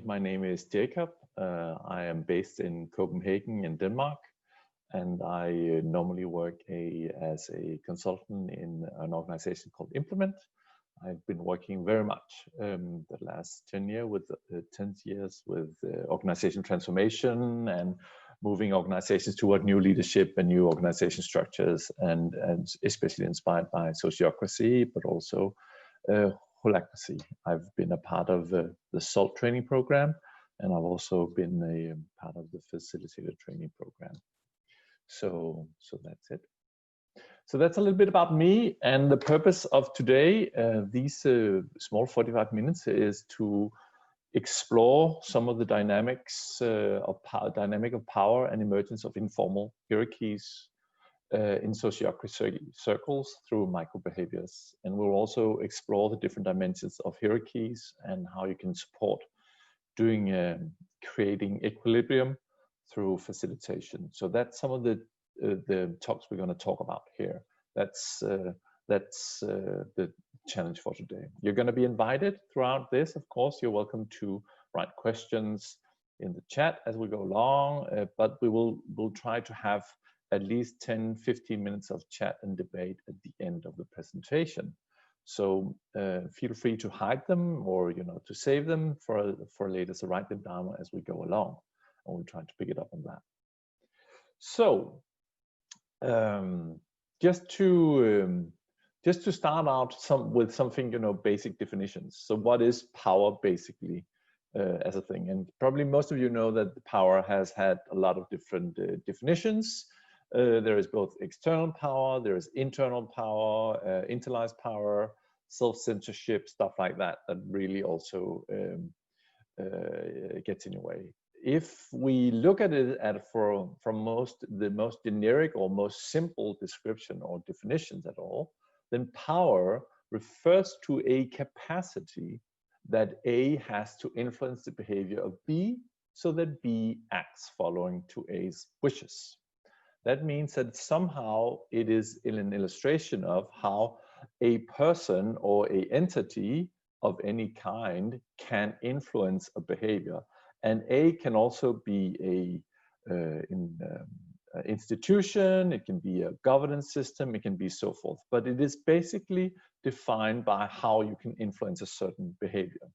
My name is Jacob. I am based in Copenhagen in Denmark, and I normally work as a consultant in an organization called Implement. I've been working very much the last 10 years with organization transformation and moving organizations toward new leadership and new organization structures, and especially inspired by Sociocracy, but also Hierarchies. I've been a part of the SALT training program, and I've also been a part of the Facilitator training program. So that's it. So that's a little bit about me, and the purpose of today, these small 45 minutes, is to explore some of the dynamics dynamic of power and emergence of informal hierarchies in sociocracy circles through micro behaviors. And we'll also explore the different dimensions of hierarchies and how you can support doing creating equilibrium through facilitation. So that's some of the talks we're going to talk about here. That's the challenge for today. You're going to be invited throughout this. Of course, you're welcome to write questions in the chat as we go along, but we'll try to have at least 10-15 minutes of chat and debate at the end of the presentation. So feel free to hide them, or to save them for later. So write them down as we go along, and we'll try to pick it up on that. So just to start out with something, basic definitions. So what is power basically as a thing? And probably most of you know that the power has had a lot of different definitions. There is both external power, there is internal power, internalized power, self-censorship, stuff like that, that really also gets in your way. If we look at it from the most generic or most simple description or definitions at all, then power refers to a capacity that A has to influence the behavior of B so that B acts following to A's wishes. That means that somehow it is an illustration of how a person or an entity of any kind can influence a behavior. And A can also be an institution, it can be a governance system, it can be so forth. But it is basically defined by how you can influence a certain behavior.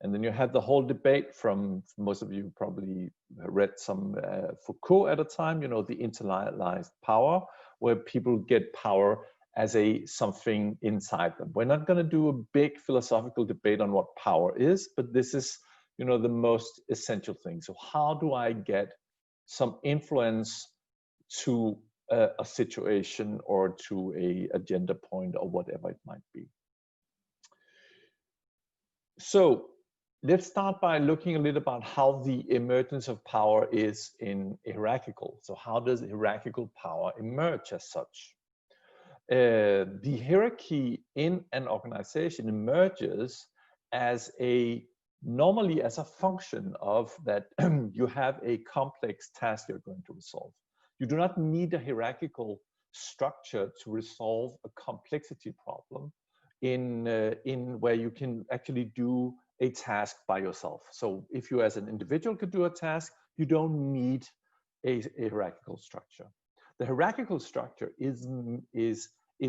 And then you have the whole debate from, most of you probably read some Foucault at a time, the internalized power, where people get power as something inside them. We're not going to do a big philosophical debate on what power is, but this is, the most essential thing. So how do I get some influence to a situation or to a agenda point or whatever it might be? So let's start by looking a little about how the emergence of power is in hierarchical. So how does hierarchical power emerge as such? The hierarchy in an organization emerges as normally as a function of that you have a complex task you're going to resolve. You do not need a hierarchical structure to resolve a complexity problem in where you can actually do a task by yourself. So if you as an individual could do a task, you don't need a hierarchical structure. The hierarchical structure is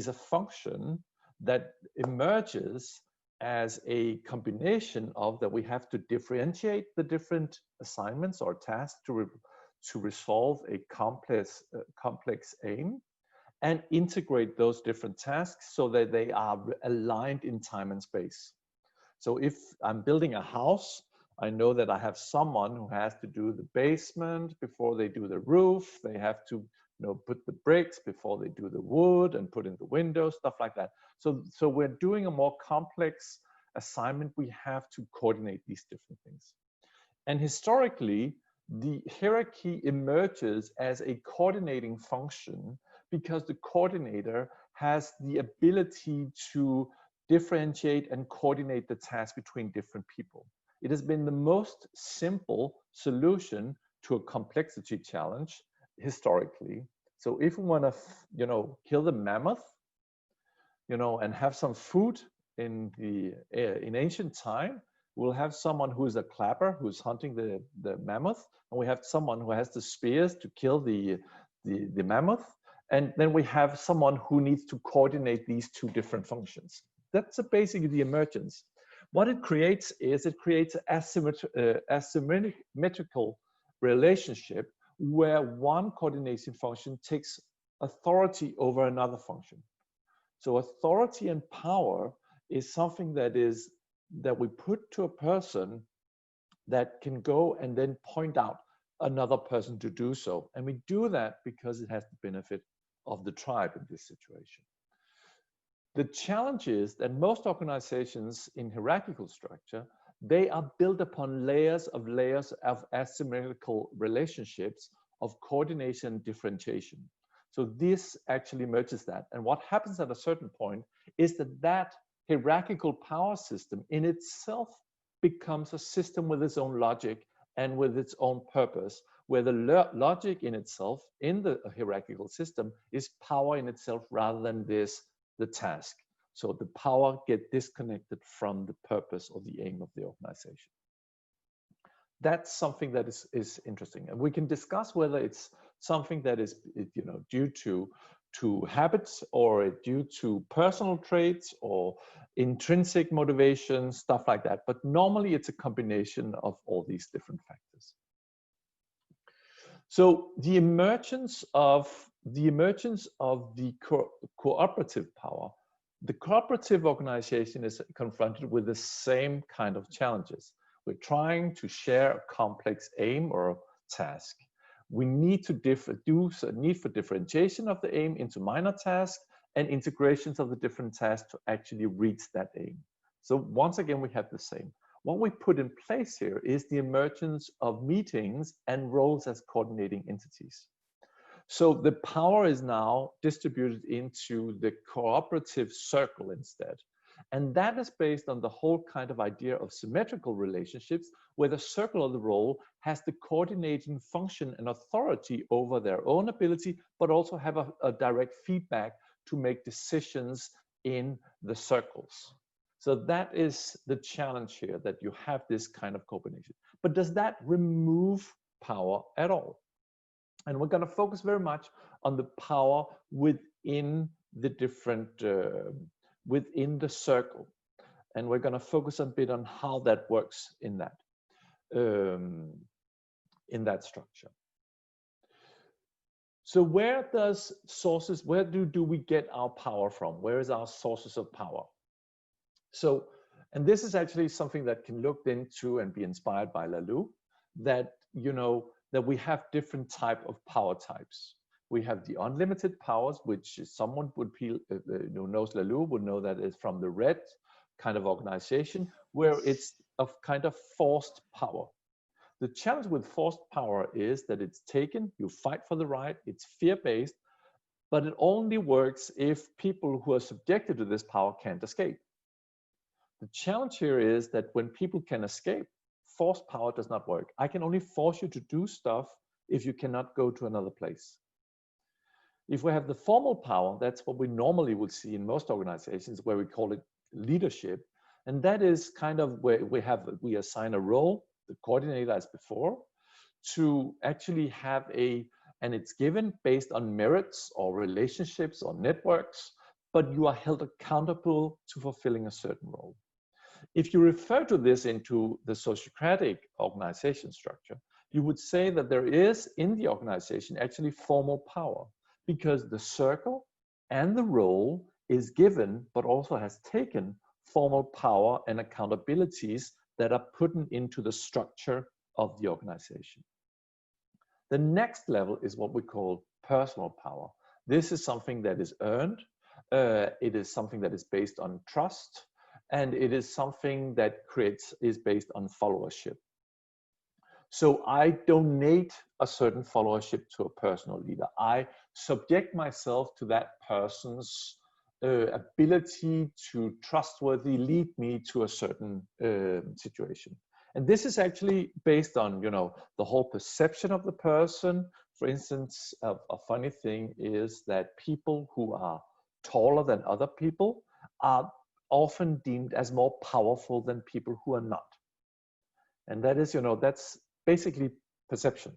a function that emerges as a combination of that we have to differentiate the different assignments or tasks to resolve a complex aim, and integrate those different tasks so that they are aligned in time and space. So if I'm building a house, I know that I have someone who has to do the basement before they do the roof. They have to put the bricks before they do the wood and put in the windows, stuff like that. So we're doing a more complex assignment. We have to coordinate these different things. And historically, the hierarchy emerges as a coordinating function because the coordinator has the ability to differentiate and coordinate the task between different people. It has been the most simple solution to a complexity challenge historically. So if we want to, kill the mammoth, and have some food in ancient time, We'll have someone who is a clapper, who's hunting the mammoth, and we have someone who has the spears to kill the mammoth, and then we have someone who needs to coordinate these two different functions. That's basically the emergence. What it creates is it creates an asymmetrical relationship where one coordination function takes authority over another function. So authority and power is something that we put to a person that can go and then point out another person to do so. And we do that because it has the benefit of the tribe in this situation. The challenge is that most organizations in hierarchical structure, they are built upon layers of asymmetrical relationships of coordination and differentiation. So this actually merges that. And what happens at a certain point is that hierarchical power system in itself becomes a system with its own logic and with its own purpose, where the logic in itself in the hierarchical system is power in itself rather than the task. So the power get disconnected from the purpose or the aim of the organization. That's something that is interesting, and we can discuss whether it's something that is, you know, due to habits or due to personal traits or intrinsic motivation, stuff like that. But normally it's a combination of all these different factors. So the emergence of the cooperative power, the cooperative organization is confronted with the same kind of challenges. We're trying to share a complex aim or task. We need to need for differentiation of the aim into minor tasks and integrations of the different tasks to actually reach that aim. So once again, we have the same. What we put in place here is the emergence of meetings and roles as coordinating entities. So the power is now distributed into the cooperative circle instead. And that is based on the whole kind of idea of symmetrical relationships, where the circle of the role has the coordinating function and authority over their own ability, but also have a direct feedback to make decisions in the circles. So that is the challenge here, that you have this kind of coordination. But does that remove power at all? And we're going to focus very much on the power within the different, within the circle. And we're going to focus a bit on how that works in that structure. So where do we get our power from? Where is our sources of power? So, and this is actually something that can look into and be inspired by Laloux, that, you know, that we have different type of power types. We have the unlimited powers, which someone would feel, who knows Laloux would know that is from the red kind of organization, where it's a kind of forced power. The challenge with forced power is that it's taken, you fight for the right, it's fear-based, but it only works if people who are subjected to this power can't escape. The challenge here is that when people can escape, forced power does not work. I can only force you to do stuff if you cannot go to another place. If we have the formal power, that's what we normally would see in most organizations, where we call it leadership. And that is kind of where we assign a role, the coordinator as before, to actually have and it's given based on merits or relationships or networks, but you are held accountable to fulfilling a certain role. If you refer to this into the sociocratic organization structure, you would say that there is in the organization actually formal power, because the circle and the role is given, but also has taken formal power and accountabilities that are put into the structure of the organization. The next level is what we call personal power. This is something that is earned. It is something that is based on trust. And it is something that is based on followership. So I donate a certain followership to a personal leader. I subject myself to that person's ability to trustworthy lead me to a certain situation. And this is actually based on, you know, the whole perception of the person. For instance, a funny thing is that people who are taller than other people are often deemed as more powerful than people who are not. And that is, that's basically perception.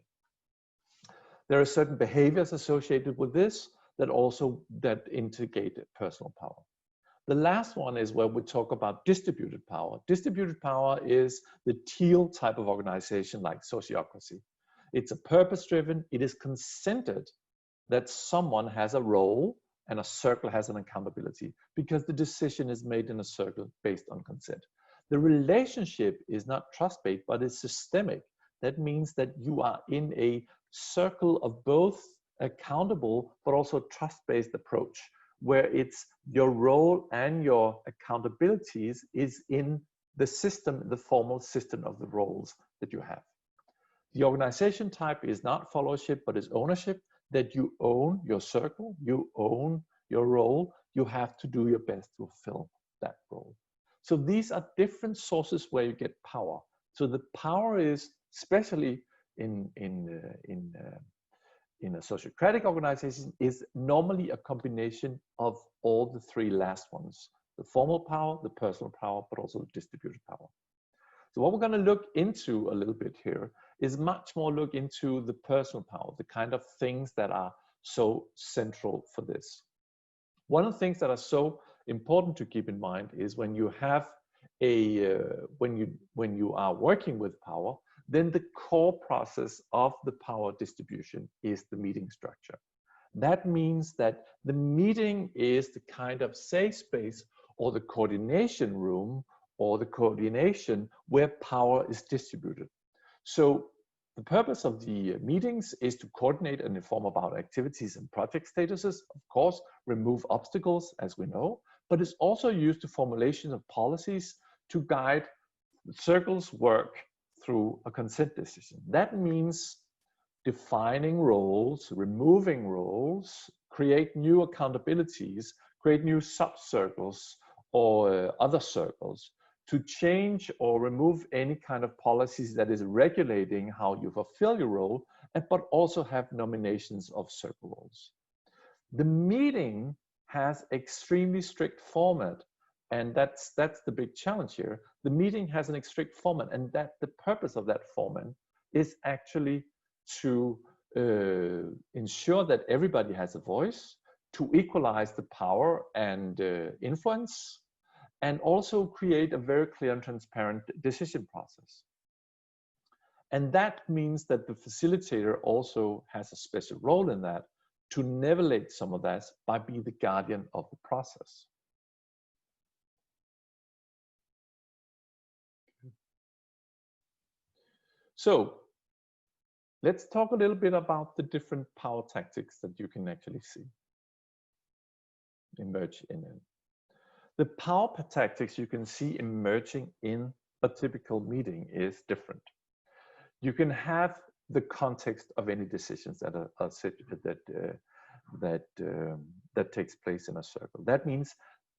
There are certain behaviors associated with this that integrate personal power. The last one is where we talk about distributed power. Distributed power is the teal type of organization like sociocracy. It's a purpose-driven, it is consented that someone has a role and a circle has an accountability because the decision is made in a circle based on consent. The relationship is not trust-based, but it's systemic. That means that you are in a circle of both accountable, but also trust-based approach, where it's your role and your accountabilities is in the system, the formal system of the roles that you have. The organization type is not followership, but is ownership, that you own your circle, you own your role, you have to do your best to fulfill that role. So these are different sources where you get power. So the power is, especially in a sociocratic organization, is normally a combination of all the three last ones: the formal power, the personal power, but also the distributed power. So what we're going to look into a little bit here is much more look into the personal power, the kind of things that are so central for this. One of the things that are so important to keep in mind is when you have when you are working with power, then the core process of the power distribution is the meeting structure. That means that the meeting is the kind of safe space or the coordination room or the coordination where power is distributed. So the purpose of the meetings is to coordinate and inform about activities and project statuses, of course, remove obstacles, as we know, but it's also used to formulation of policies to guide the circle's work through a consent decision. That means defining roles, removing roles, create new accountabilities, create new sub-circles or other circles to change or remove any kind of policies that is regulating how you fulfill your role, but also have nominations of circle roles. The meeting has extremely strict format, and that's the big challenge here. The meeting has an strict format, and that the purpose of that format is actually to ensure that everybody has a voice, to equalize the power and influence, and also create a very clear and transparent decision process. And that means that the facilitator also has a special role in that, to navigate some of that by being the guardian of the process. So let's talk a little bit about the different power tactics that you can actually see emerge in it. The power tactics you can see emerging in a typical meeting is different. You can have the context of any decisions that that takes place in a circle. That means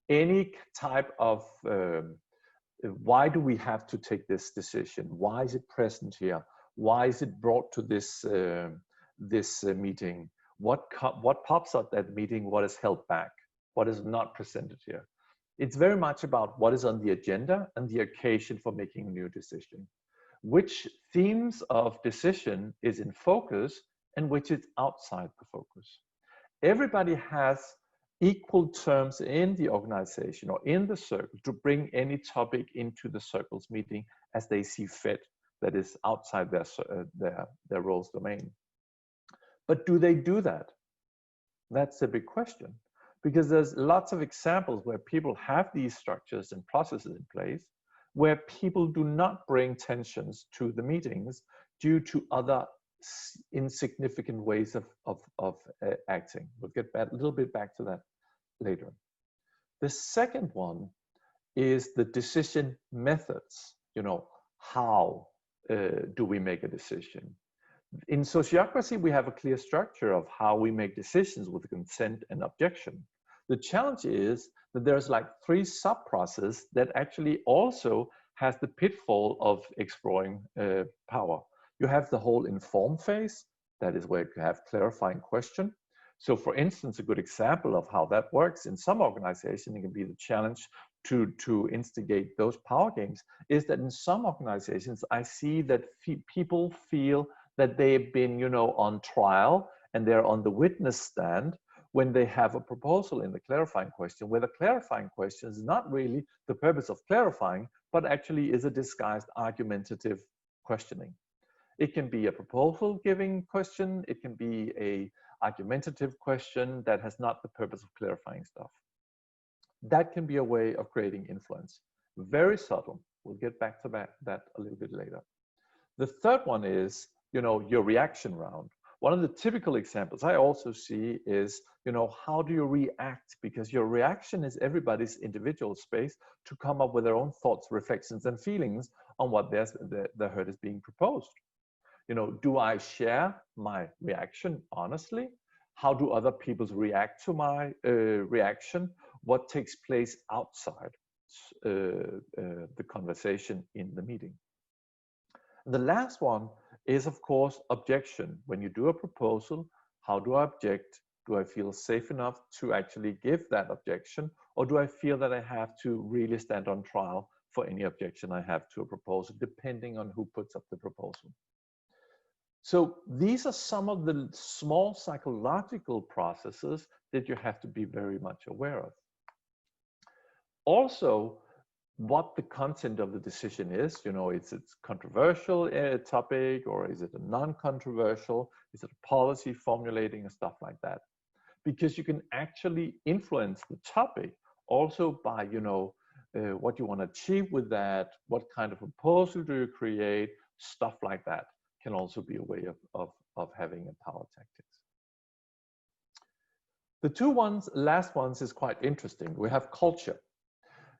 any type of why do we have to take this decision? Why is it present here? Why is it brought to this meeting? What pops up at that meeting? What is held back? What is not presented here? It's very much about what is on the agenda and the occasion for making a new decision. Which themes of decision is in focus and which is outside the focus. Everybody has equal terms in the organization or in the circle to bring any topic into the circle's meeting as they see fit, that is outside their role's domain. But do they do that? That's a big question, because there's lots of examples where people have these structures and processes in place where people do not bring tensions to the meetings due to other insignificant ways of acting. We'll get a little bit back to that later. The second one is the decision methods. How do we make a decision? In sociocracy, we have a clear structure of how we make decisions with consent and objection. The challenge is that there's like 3 sub-processes that actually also has the pitfall of exploring power. You have the whole inform phase, that is where you have clarifying question. So for instance, a good example of how that works in some organization, it can be the challenge to instigate those power games is that in some organizations, I see that people feel that they've been, on trial and they're on the witness stand when they have a proposal in the clarifying question, where the clarifying question is not really the purpose of clarifying, but actually is a disguised argumentative questioning. It can be a proposal giving question. It can be a argumentative question that has not the purpose of clarifying stuff. That can be a way of creating influence. Very subtle. We'll get back to that a little bit later. The third one is, your reaction round. One of the typical examples I also see is, how do you react? Because your reaction is everybody's individual space to come up with their own thoughts, reflections, and feelings on what the hurt is being proposed. Do I share my reaction honestly? How do other people react to my reaction? What takes place outside the conversation in the meeting? The last one is, of course, objection. When you do a proposal, how do I object? Do I feel safe enough to actually give that objection? Or do I feel that I have to really stand on trial for any objection I have to a proposal, depending on who puts up the proposal? So these are some of the small psychological processes that you have to be very much aware of. Also, what the content of the decision is, is it controversial topic, or is it a non-controversial? Is it a policy formulating and stuff like that? Because you can actually influence the topic also by, what you want to achieve with that, what kind of proposal do you create, stuff like that can also be a way of having a power tactics. The last ones is quite interesting. We have culture.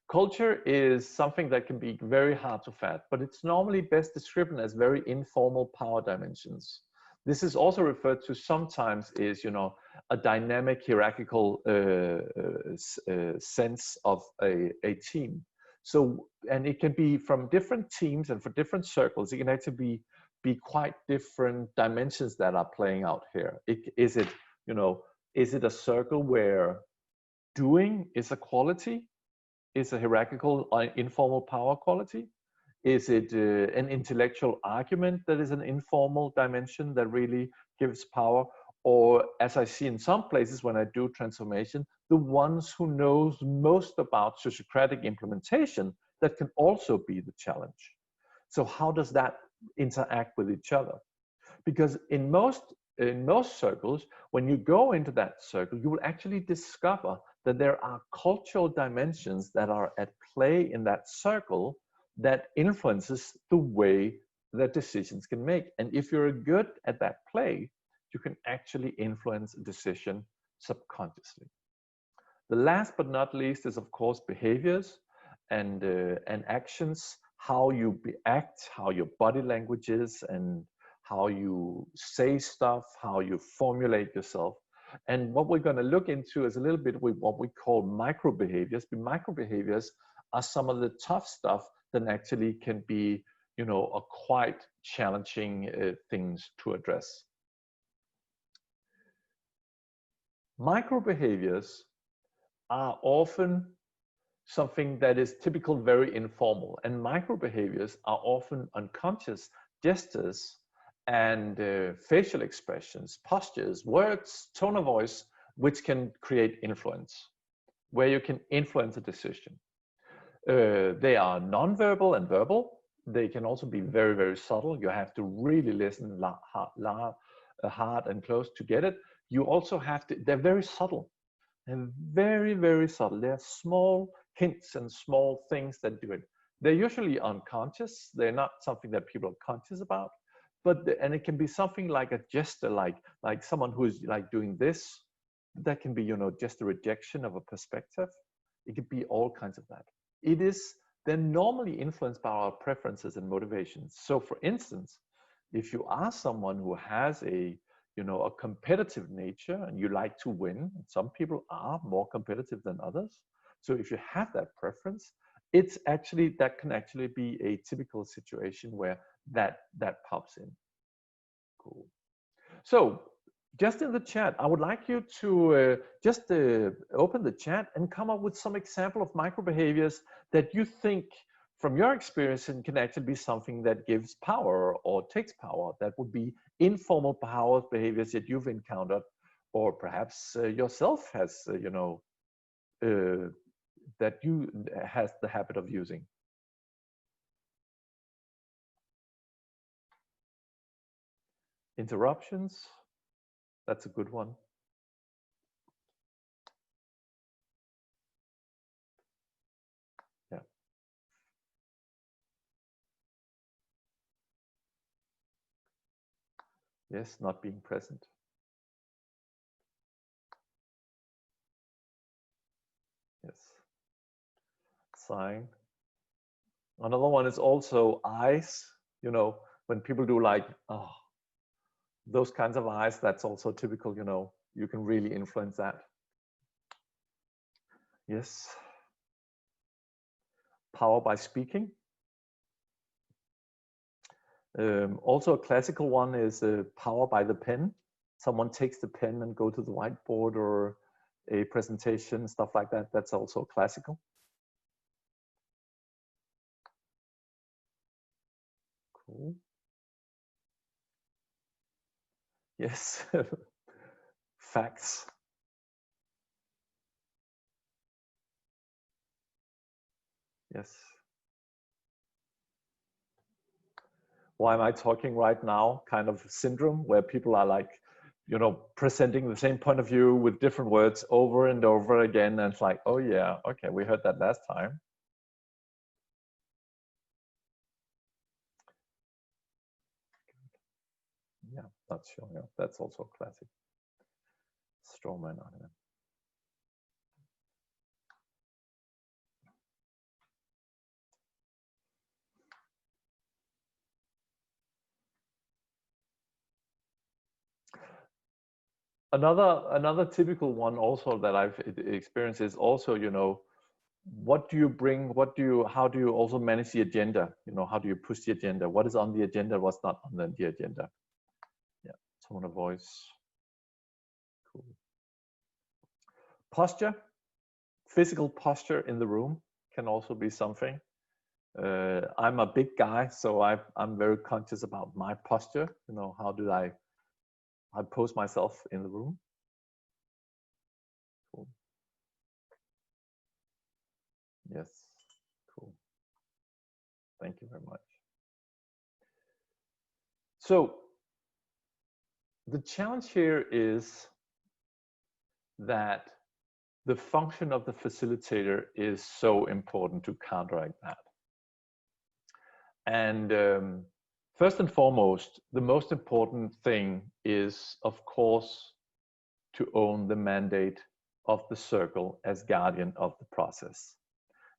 Culture is something that can be very hard to fathom, but it's normally best described as very informal power dimensions. This is also referred to sometimes as, a dynamic hierarchical sense of a team. So, and it can be from different teams and for different circles. It can actually be quite different dimensions that are playing out here. Is it a circle where doing is a quality? Is a hierarchical informal power quality? Is it an intellectual argument that is an informal dimension that really gives power? Or, as I see in some places when I do transformation, the ones who knows most about sociocratic implementation, that can also be the challenge. So how does that interact with each other? Because in most circles, when you go into that circle, you will actually discover that there are cultural dimensions that are at play in that circle that influences the way that decisions can make. And if you're good at that play, you can actually influence a decision subconsciously. The last but not least is, of course, behaviors and actions, how you act, how your body language is, and how you say stuff, how you formulate yourself. And what we're going to look into is a little bit with what we call micro behaviors. The micro behaviors are some of the tough stuff that actually can be, a quite challenging things to address. Micro behaviors are often something that is typical, very informal, and micro behaviors are often unconscious gestures and facial expressions, postures, words, tone of voice, which can create influence, where you can influence a decision. They are non-verbal and verbal. They can also be very, very subtle. You have to really listen hard and close to get it. You also have to, they're very subtle. They're very, very subtle. They're small hints and small things that do it. They're usually unconscious. They're not something that people are conscious about. And it can be something like a gesture, like someone who is like doing this. That can be, just a rejection of a perspective. It could be all kinds of that. They're normally influenced by our preferences and motivations. So for instance, if you are someone who has a competitive nature and you like to win, and some people are more competitive than others. So if you have that preference, that can actually be a typical situation where that pops in. Cool. So just in the chat, I would like you to just open the chat and come up with some example of micro behaviors that you think from your experience and can actually be something that gives power or takes power. That would be informal power behaviors that you've encountered, or perhaps yourself has, that you has the habit of using. Interruptions, that's a good one. Yeah. Yes, not being present. Yes. Sighing. Another one is also eyes, when people do like, oh, those kinds of eyes, that's also typical, you can really influence that. Yes. Power by speaking. Also a classical one is power by the pen. Someone takes the pen and go to the whiteboard or a presentation, stuff like that. That's also classical. Cool. Yes. Facts. Yes. Why am I talking right now? Kind of syndrome where people are like, presenting the same point of view with different words over and over again. And it's like, oh yeah, okay, we heard that last time. Yeah, that's sure. Yeah, that's also classic. Strawman argument. Another typical one also that I've experienced is also, what do you bring? How do you also manage the agenda? How do you push the agenda? What is on the agenda? What's not on the agenda? Yeah, tone of voice. Cool. Posture, physical posture in the room can also be something. I'm a big guy, so I'm very conscious about my posture. How do I pose myself in the room? Cool. Yes, cool. Thank you very much. So the challenge here is that the function of the facilitator is so important to counteract that. And first and foremost, the most important thing is, of course, to own the mandate of the circle as guardian of the process.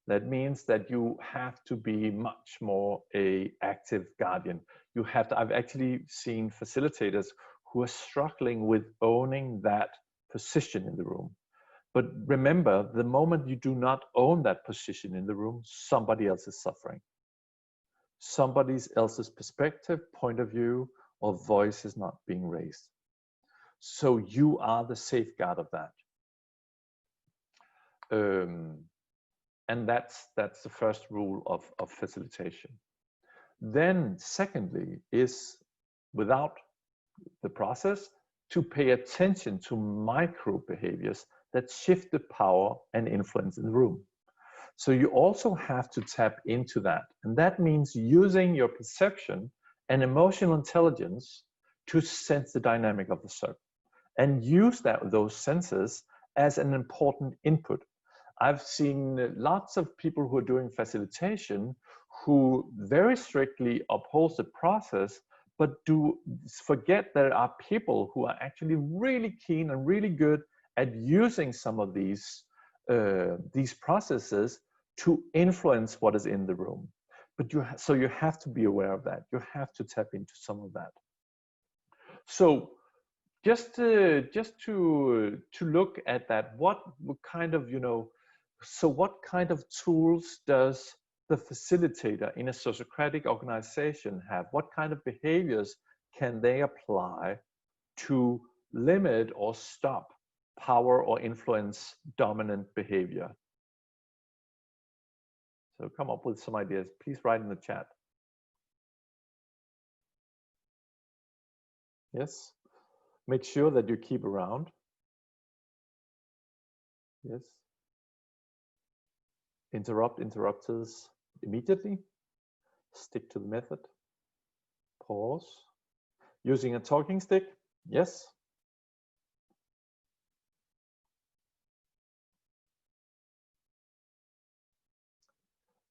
That means that you have to be much more an active guardian. I've actually seen facilitators who are struggling with owning that position in the room. But remember, the moment you do not own that position in the room, somebody else is suffering. Somebody else's perspective, point of view, or voice is not being raised. So you are the safeguard of that. And that's the first rule of facilitation. Then secondly is, without the process, to pay attention to micro behaviors that shift the power and influence in the room. So you also have to tap into that. And that means using your perception and emotional intelligence to sense the dynamic of the circle and use those senses as an important input. I've seen lots of people who are doing facilitation who very strictly uphold the process, but do forget there are people who are actually really keen and really good at using some of these processes to influence what is in the room. But so you have to be aware of that. You have to tap into some of that. So just to look at that, what kind of, so what kind of tools does the facilitator in a sociocratic organization have? What kind of behaviors can they apply to limit or stop power or influence dominant behavior? So come up with some ideas. Please write in the chat. Yes. Make sure that you keep around. Yes. Interrupt interrupters immediately. Stick to the method. Pause. Using a talking stick. Yes.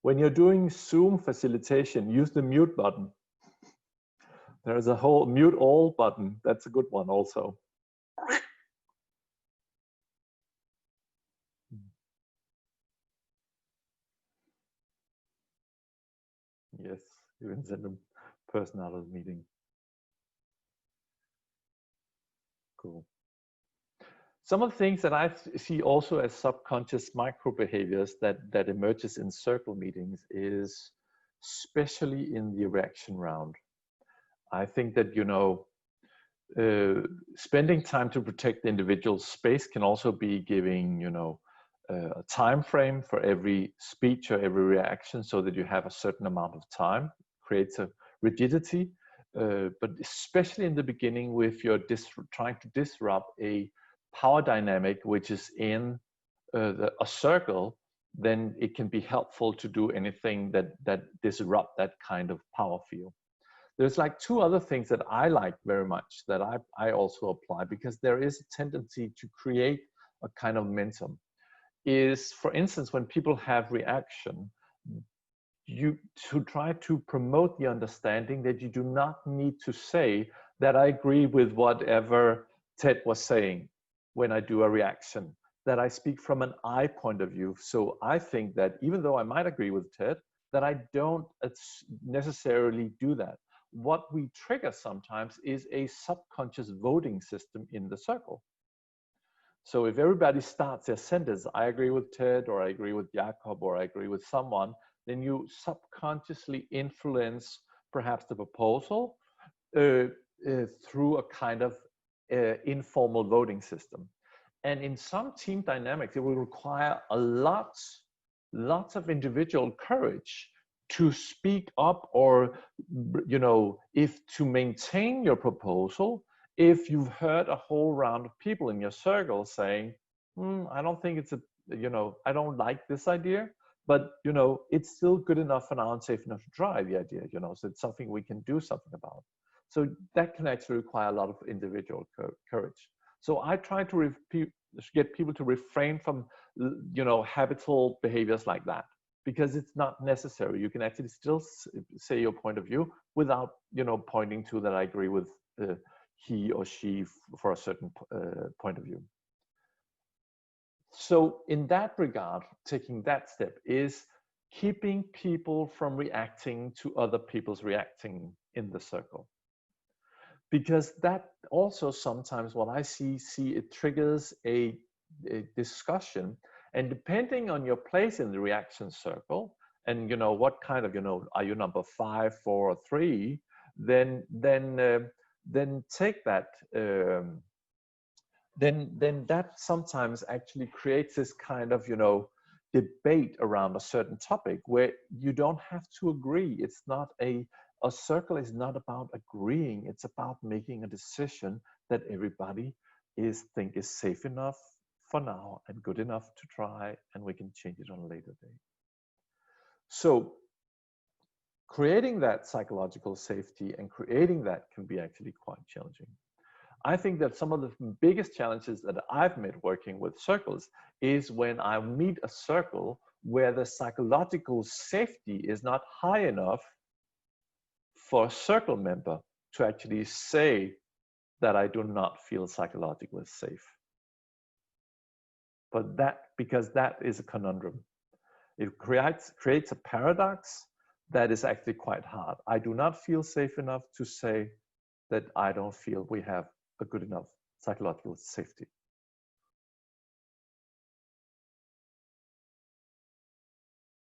When you're doing Zoom facilitation, use the mute button. There's a whole mute all button. That's a good one also. Yes, you can send a person out of the meeting. Cool. Some of the things that I see also as subconscious micro behaviors that emerges in circle meetings is especially in the reaction round. I think that, spending time to protect the individual space can also be giving, a time frame for every speech or every reaction so that you have a certain amount of time, creates a rigidity, but especially in the beginning if you're trying to disrupt a power dynamic which is in a circle, then it can be helpful to do anything that disrupt that kind of power field. There's like two other things that I like very much that I also apply, because there is a tendency to create a kind of momentum. Is, for instance, when people have reaction, you to try to promote the understanding that you do not need to say that I agree with whatever Ted was saying when I do a reaction, that I speak from an I point of view. So I think that even though I might agree with Ted, that I don't necessarily do that. What we trigger sometimes is a subconscious voting system in the circle. So if everybody starts their sentence, I agree with Ted, or I agree with Jacob, or I agree with someone, then you subconsciously influence perhaps the proposal through a kind of informal voting system. And in some team dynamics, it will require a lots of individual courage to speak up, or, if to maintain your proposal, if you've heard a whole round of people in your circle saying, I don't think it's I don't like this idea, but, it's still good enough for now and safe enough to try the idea, so it's something we can do something about. So that can actually require a lot of individual courage. So I try to get people to refrain from, habitual behaviors like that, because it's not necessary. You can actually still say your point of view without, pointing to that I agree with he or she for a certain point of view. So in that regard, taking that step is keeping people from reacting to other people's reacting in the circle. Because that also sometimes what I see it triggers a discussion, and depending on your place in the reaction circle, and what kind of, are you number 5, 4, or 3, then take that, then that sometimes actually creates this kind of, debate around a certain topic where you don't have to agree. It's not a circle is not about agreeing. It's about making a decision that everybody think is safe enough for now and good enough to try, and we can change it on a later day. So creating that psychological safety and creating that can be actually quite challenging. I think that some of the biggest challenges that I've met working with circles is when I meet a circle where the psychological safety is not high enough for a circle member to actually say that I do not feel psychologically safe. But because that is a conundrum. It creates a paradox that is actually quite hard. I do not feel safe enough to say that I don't feel we have a good enough psychological safety.